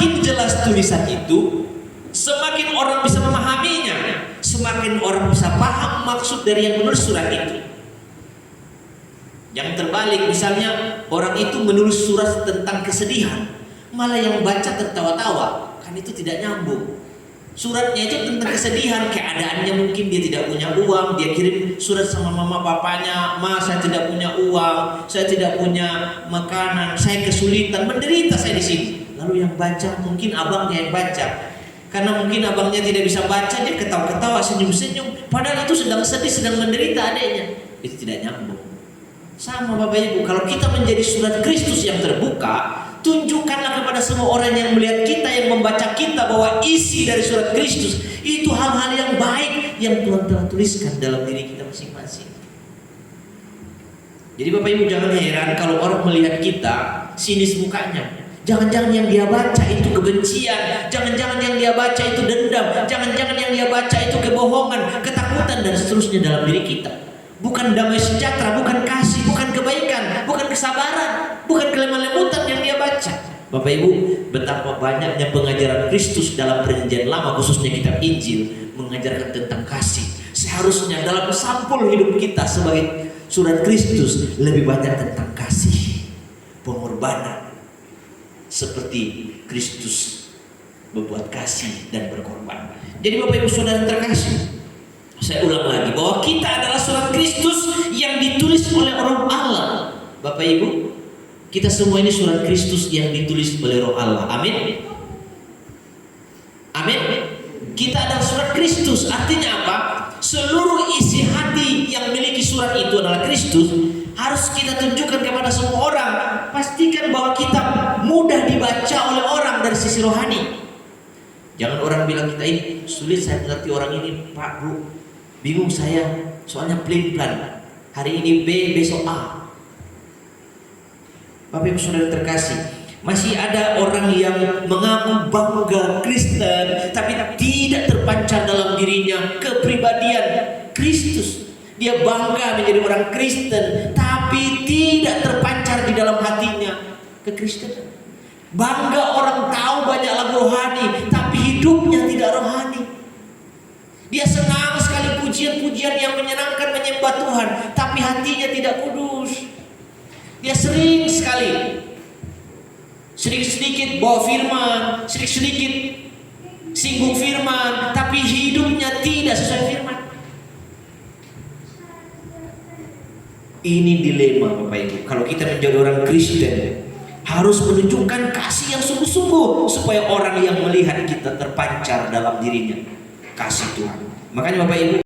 semakin jelas tulisan itu, semakin orang bisa memahaminya, semakin orang bisa paham maksud dari yang menulis surat itu. Yang terbalik, misalnya orang itu menulis surat tentang kesedihan, malah yang baca tertawa-tawa, kan itu tidak nyambung. Suratnya itu tentang kesedihan, keadaannya mungkin dia tidak punya uang, dia kirim surat sama mama papanya, "Ma, saya tidak punya uang, saya tidak punya makanan, saya kesulitan, menderita saya di sini." Lalu yang baca mungkin abangnya yang baca, karena mungkin abangnya tidak bisa baca, dia ketawa-ketawa, senyum-senyum, padahal itu sedang sedih, sedang menderita adiknya. Itu tidak nyambung. Sama Bapak Ibu, kalau kita menjadi surat Kristus yang terbuka, tunjukkanlah kepada semua orang yang melihat kita, yang membaca kita, bahwa isi dari surat Kristus itu hal-hal yang baik yang Tuhan telah tuliskan dalam diri kita masing-masing. Jadi Bapak Ibu jangan heran kalau orang melihat kita sinis mukanya. Jangan-jangan yang dia baca itu kebencian, jangan-jangan yang dia baca itu dendam, jangan-jangan yang dia baca itu kebohongan, ketakutan dan seterusnya dalam diri kita. Bukan damai sejahtera, bukan kasih, bukan kebaikan, bukan kesabaran, bukan kelemah lembutan yang dia baca. Bapak Ibu, betapa banyaknya pengajaran Kristus dalam Perjanjian Lama, khususnya kitab Injil, mengajarkan tentang kasih. Seharusnya dalam sampul hidup kita sebagai surat Kristus lebih banyak tentang kasih, pengorbanan, seperti Kristus membuat kasih dan berkorban. Jadi Bapak Ibu Saudara terkasih, saya ulang lagi bahwa kita adalah surat Kristus yang ditulis oleh Roh Allah. Bapak Ibu, kita semua ini surat Kristus yang ditulis oleh Roh Allah. Amin. Amin. Kita adalah surat Kristus. Artinya apa? Seluruh isi hati yang memiliki surat itu adalah Kristus. Harus kita tunjukkan kepada semua orang. Pastikan bahwa kita mudah dibaca oleh orang dari sisi rohani. Jangan orang bilang kita ini sulit saya mengerti orang ini, Pak, Bu. Bingung saya, soalnya plan-plan. Hari ini B, besok A. Bapak Ibu Saudara terkasih, masih ada orang yang mengaku bangga Kristen, tapi tidak terpancar dalam dirinya kepribadian Kristus. Dia bangga menjadi orang Kristen, tapi tidak terpancar di dalam hatinya kekristenan. Bangga orang tahu banyak lagu rohani, tapi hidupnya tidak rohani. Dia senang sekali pujian-pujian yang menyenangkan, menyembah Tuhan, tapi hatinya tidak kudus. Dia sering sekali, sedikit-sedikit bawa firman, sedikit-sedikit singgung firman, tapi hidupnya tidak sesuai firman. Ini dilema Bapak Ibu. Kalau kita menjadi orang Kristen, harus menunjukkan kasih yang sungguh-sungguh supaya orang yang melihat kita terpancar dalam dirinya kasih Tuhan. Makanya Bapak Ibu,